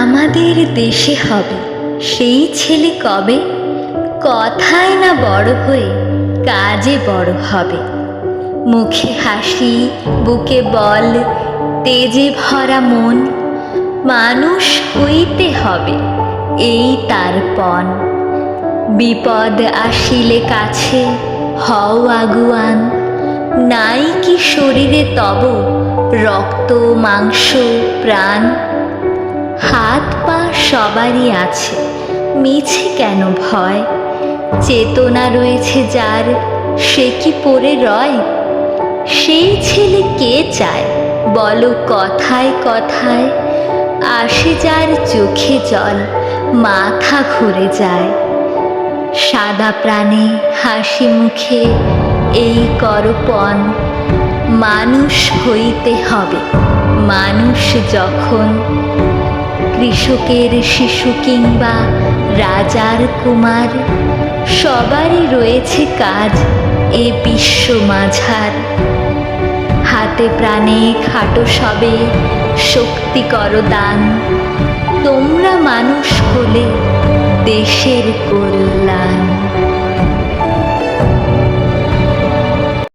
আমাদের দেশে হবে সেই ছেলে কবে, কথায় না বড় হয়ে কাজে বড় হবে। মুখে হাসি, বুকে বল, তেজে ভরা মন, মানুষ হইতে হবে এই তার পণ। বিপদ আসিলে কাছে হও আগুয়ান, নাই কি শরীরে তব রক্ত মাংস প্রাণ। হাত পা সবারই আছে, মিছে কেন ভয়, চেতনা রয়েছে যার সে কি পড়ে রয়। সেই ছেলে কে চায় বলো কথায় কথায়, আসে যার চোখে জল মাথা ঘুরে যায়। সাদা প্রাণে হাসি মুখে এই করপণ, মানুষ হইতে হবে মানুষ যখন। কৃষকের শিশু কিংবা রাজার কুমার, সবারই রয়েছে কাজ এ বিশ্ব মাঝার। হাতে প্রাণে খাটো সবে শক্তি করো দান, তোমরা মানুষ হলে দেশের কল্যাণ।